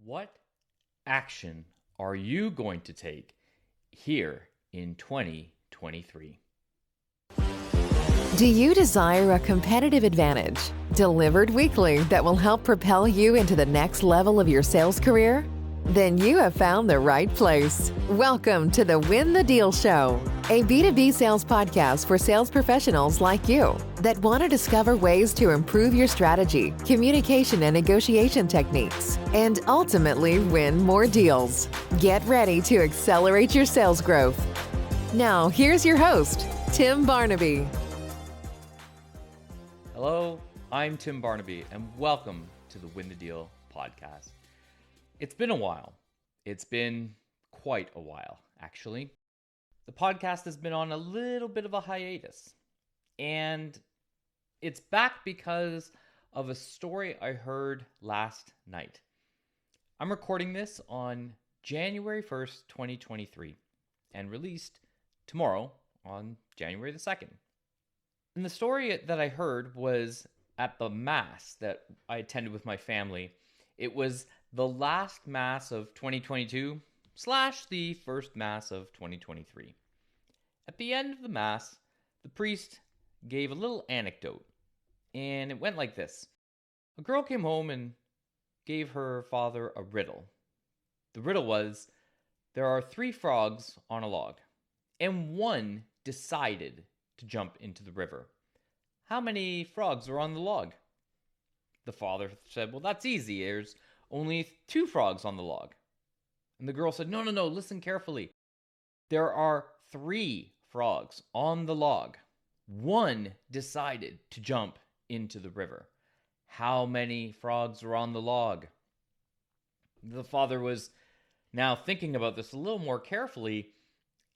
What action are you going to take here in 2023? Do you desire a competitive advantage delivered weekly that will help propel you into the next level of your sales career? Then you have found the right place. Welcome to the Win the Deal Show, a B2B sales podcast for sales professionals like you that want to discover ways to improve your strategy, communication, and negotiation techniques, and ultimately win more deals. Get ready to accelerate your sales growth. Now, here's your host, Tim Barnaby. Hello, I'm Tim Barnaby, and welcome to the Win the Deal podcast. It's been a while. It's been quite a while, actually. The podcast has been on a little bit of a hiatus, and it's back because of a story I heard last night. I'm recording this on January 1st, 2023, and released tomorrow on January the 2nd. And the story that I heard was at the Mass that I attended with my family. It was the last Mass of 2022 / the first Mass of 2023. At the end of the Mass, the priest gave a little anecdote, and it went like this. A girl came home and gave her father a riddle. The riddle was, there are 3 frogs on a log, and one decided to jump into the river. How many frogs are on the log? The father said, well, that's easy. There's only 2 frogs on the log. And the girl said, no, listen carefully. There are 3 frogs on the log. One decided to jump into the river. How many frogs are on the log? The father was now thinking about this a little more carefully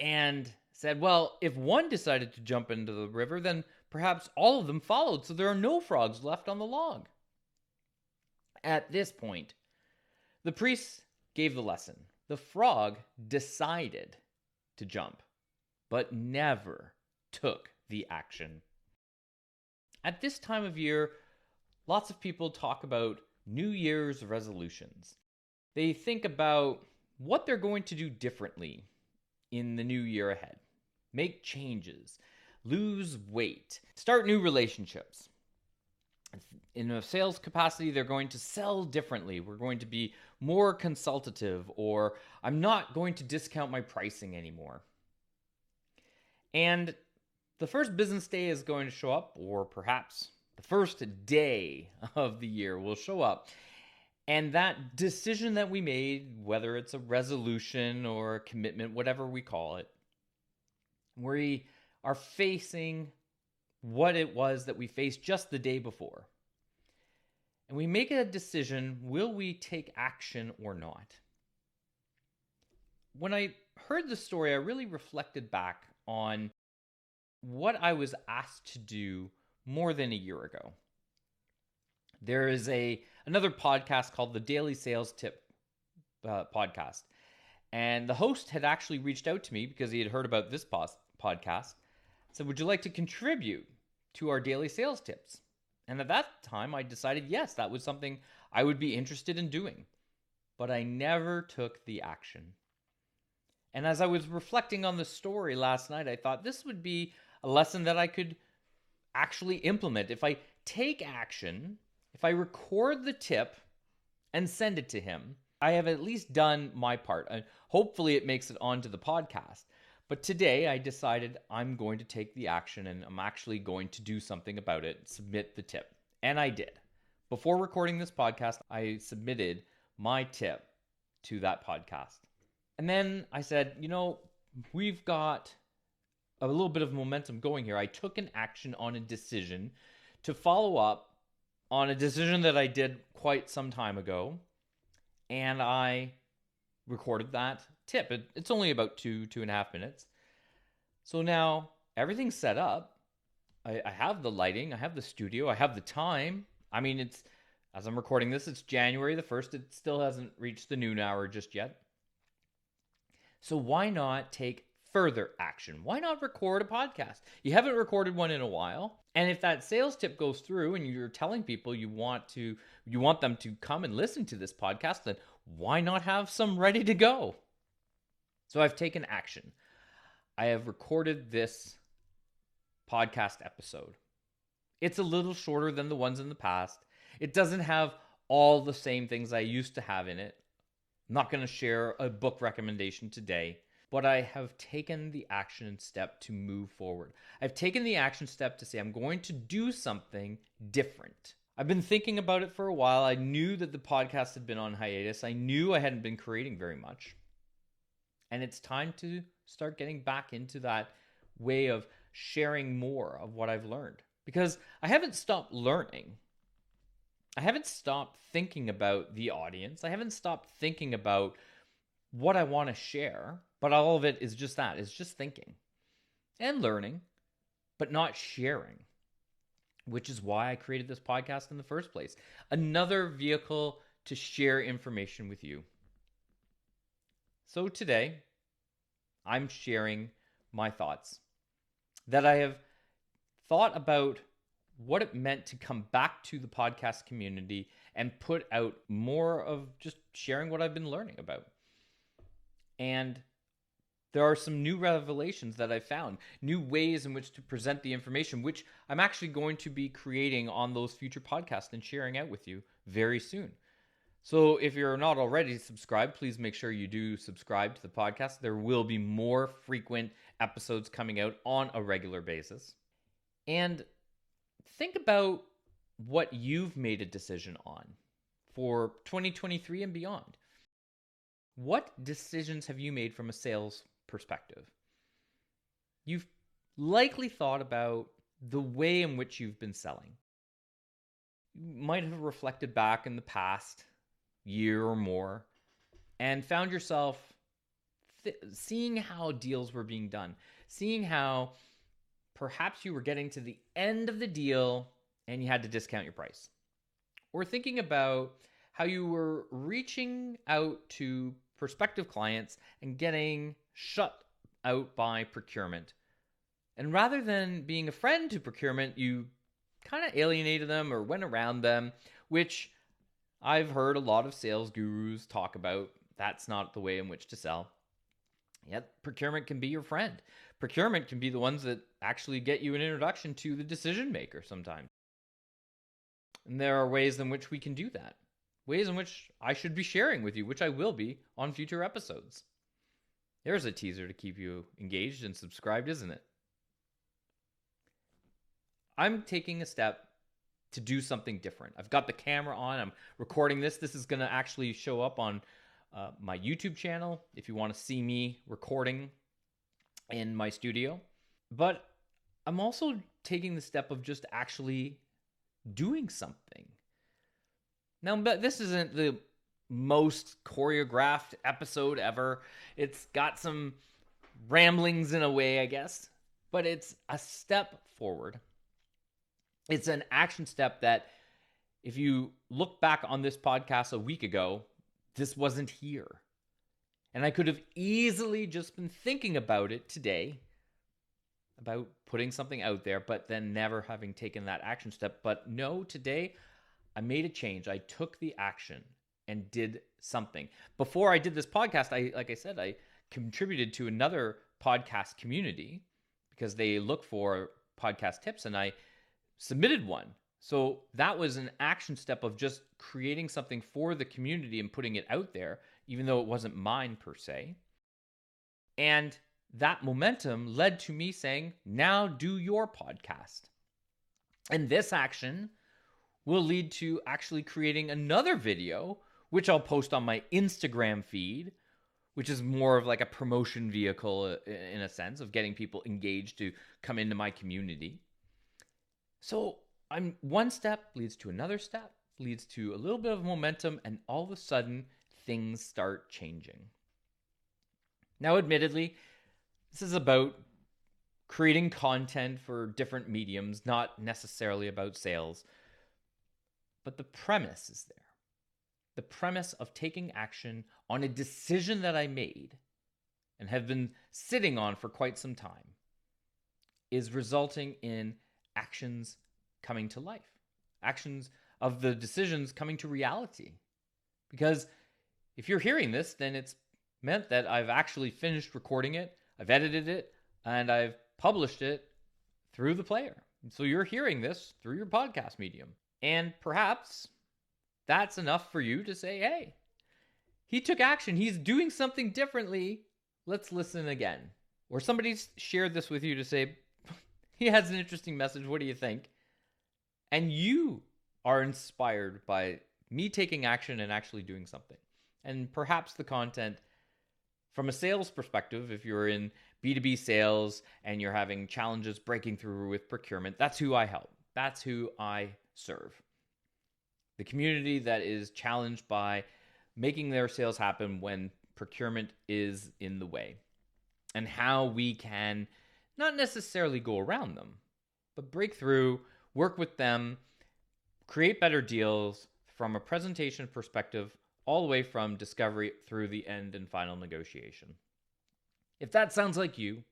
and said, well, if one decided to jump into the river, then perhaps all of them followed, so there are no frogs left on the log. At this point, the priest gave the lesson. The frog decided to jump, but never took the action. At this time of year, lots of people talk about New Year's resolutions. They think about what they're going to do differently in the new year ahead. Make changes, lose weight, start new relationships. In a sales capacity, they're going to sell differently. We're going to be more consultative, or I'm not going to discount my pricing anymore. And the first business day is going to show up, or perhaps the first day of the year will show up. And that decision that we made, whether it's a resolution or a commitment, whatever we call it, we are facing what it was that we faced just the day before. And we make a decision, will we take action or not? When I heard the story, I really reflected back on what I was asked to do more than a year ago. There is another podcast called the Daily Sales Tip podcast. And the host had actually reached out to me because he had heard about this podcast. Said, would you like to contribute to our daily sales tips? And at that time, I decided, yes, that was something I would be interested in doing. But I never took the action. And as I was reflecting on the story last night, I thought this would be a lesson that I could actually implement. If I take action, if I record the tip and send it to him, I have at least done my part. And hopefully it makes it onto the podcast. But today I decided I'm going to take the action and I'm actually going to do something about it, submit the tip. And I did. Before recording this podcast, I submitted my tip to that podcast. And then I said, we've got a little bit of momentum going here. I took an action on a decision to follow up on a decision that I did quite some time ago. And I recorded that tip. It's only about 2.5 minutes. So now everything's set up. I have the lighting, I have the studio, I have the time. I mean, as I'm recording this, it's January the 1st. It still hasn't reached the noon hour just yet. So why not take further action. Why not record a podcast? You haven't recorded one in a while. And if that sales tip goes through and you're telling people you want them to come and listen to this podcast, then why not have some ready to go? So I've taken action. I have recorded this podcast episode. It's a little shorter than the ones in the past. It doesn't have all the same things I used to have in it. I'm not going to share a book recommendation today, but I have taken the action step to move forward. I've taken the action step to say I'm going to do something different. I've been thinking about it for a while. I knew that the podcast had been on hiatus. I knew I hadn't been creating very much. And it's time to start getting back into that way of sharing more of what I've learned. Because I haven't stopped learning. I haven't stopped thinking about the audience. I haven't stopped thinking about what I want to share. But all of it is just that. It's just thinking and learning, but not sharing, which is why I created this podcast in the first place. Another vehicle to share information with you. So today, I'm sharing my thoughts that I have thought about what it meant to come back to the podcast community and put out more of just sharing what I've been learning about. And there are some new revelations that I found, new ways in which to present the information, which I'm actually going to be creating on those future podcasts and sharing out with you very soon. So if you're not already subscribed, please make sure you do subscribe to the podcast. There will be more frequent episodes coming out on a regular basis. And think about what you've made a decision on for 2023 and beyond. What decisions have you made from a sales perspective? You've likely thought about the way in which you've been selling. You might have reflected back in the past year or more and found yourself seeing how deals were being done, seeing how perhaps you were getting to the end of the deal and you had to discount your price. Or thinking about how you were reaching out to prospective clients and getting shut out by procurement. And rather than being a friend to procurement, you kind of alienated them or went around them, which I've heard a lot of sales gurus talk about. That's not the way in which to sell. Yet procurement can be your friend. Procurement can be the ones that actually get you an introduction to the decision maker sometimes. And there are ways in which we can do that. Ways in which I should be sharing with you, which I will be on future episodes. There's a teaser to keep you engaged and subscribed, isn't it? I'm taking a step to do something different. I've got the camera on. I'm recording this. This is going to actually show up on my YouTube channel if you want to see me recording in my studio. But I'm also taking the step of just actually doing something. Now, but this isn't the most choreographed episode ever. It's got some ramblings in a way, I guess, but it's a step forward. It's an action step that if you look back on this podcast a week ago, this wasn't here. And I could have easily just been thinking about it today, about putting something out there, but then never having taken that action step. But no, today I made a change. I took the action and did something. Before I did this podcast, I contributed to another podcast community because they look for podcast tips, and I submitted one. So that was an action step of just creating something for the community and putting it out there, even though it wasn't mine per se. And that momentum led to me saying, now do your podcast. And this action will lead to actually creating another video, which I'll post on my Instagram feed, which is more of like a promotion vehicle in a sense of getting people engaged to come into my community. So one step leads to another step, leads to a little bit of momentum, and all of a sudden things start changing. Now, admittedly, this is about creating content for different mediums, not necessarily about sales. But the premise is there. The premise of taking action on a decision that I made and have been sitting on for quite some time is resulting in actions coming to life, actions of the decisions coming to reality. Because if you're hearing this, then it's meant that I've actually finished recording it, I've edited it, and I've published it through the player. So you're hearing this through your podcast medium. And perhaps that's enough for you to say, hey, he took action. He's doing something differently. Let's listen again. Or somebody's shared this with you to say, he has an interesting message. What do you think? And you are inspired by me taking action and actually doing something. And perhaps the content from a sales perspective, if you're in B2B sales and you're having challenges breaking through with procurement, that's who I help. That's who I serve. The community that is challenged by making their sales happen when procurement is in the way, and how we can not necessarily go around them, but break through, work with them, create better deals from a presentation perspective, all the way from discovery through the end and final negotiation. If that sounds like you,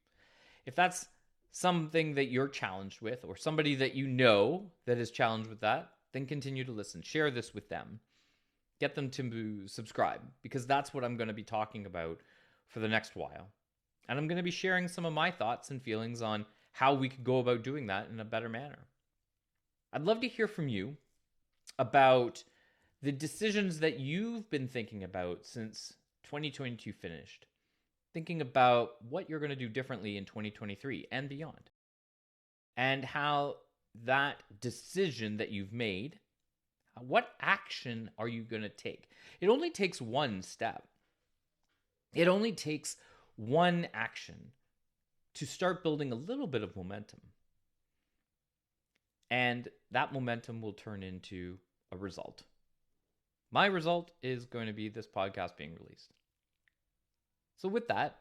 if that's something that you're challenged with, or somebody that you know that is challenged with that, then continue to listen. Share this with them. Get them to subscribe, because that's what I'm going to be talking about for the next while. And I'm going to be sharing some of my thoughts and feelings on how we could go about doing that in a better manner. I'd love to hear from you about the decisions that you've been thinking about since 2022 finished. Thinking about what you're going to do differently in 2023 and beyond. And how that decision that you've made, what action are you going to take? It only takes one step. It only takes one action to start building a little bit of momentum. And that momentum will turn into a result. My result is going to be this podcast being released. So with that,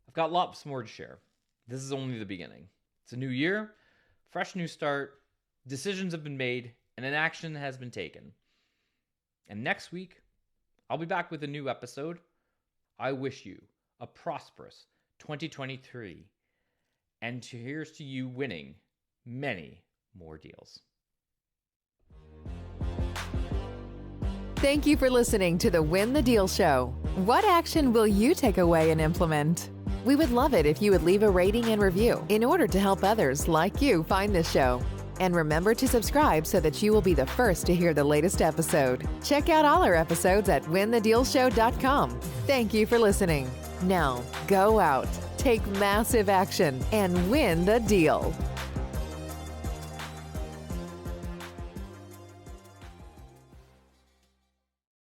I've got lots more to share. This is only the beginning. It's a new year, fresh new start, decisions have been made, and an action has been taken. And next week, I'll be back with a new episode. I wish you a prosperous 2023, and here's to you winning many more deals. Thank you for listening to the Win the Deal Show. What action will you take away and implement? We would love it if you would leave a rating and review in order to help others like you find this show. And remember to subscribe so that you will be the first to hear the latest episode. Check out all our episodes at winthedealshow.com. Thank you for listening. Now, go out, take massive action, and win the deal.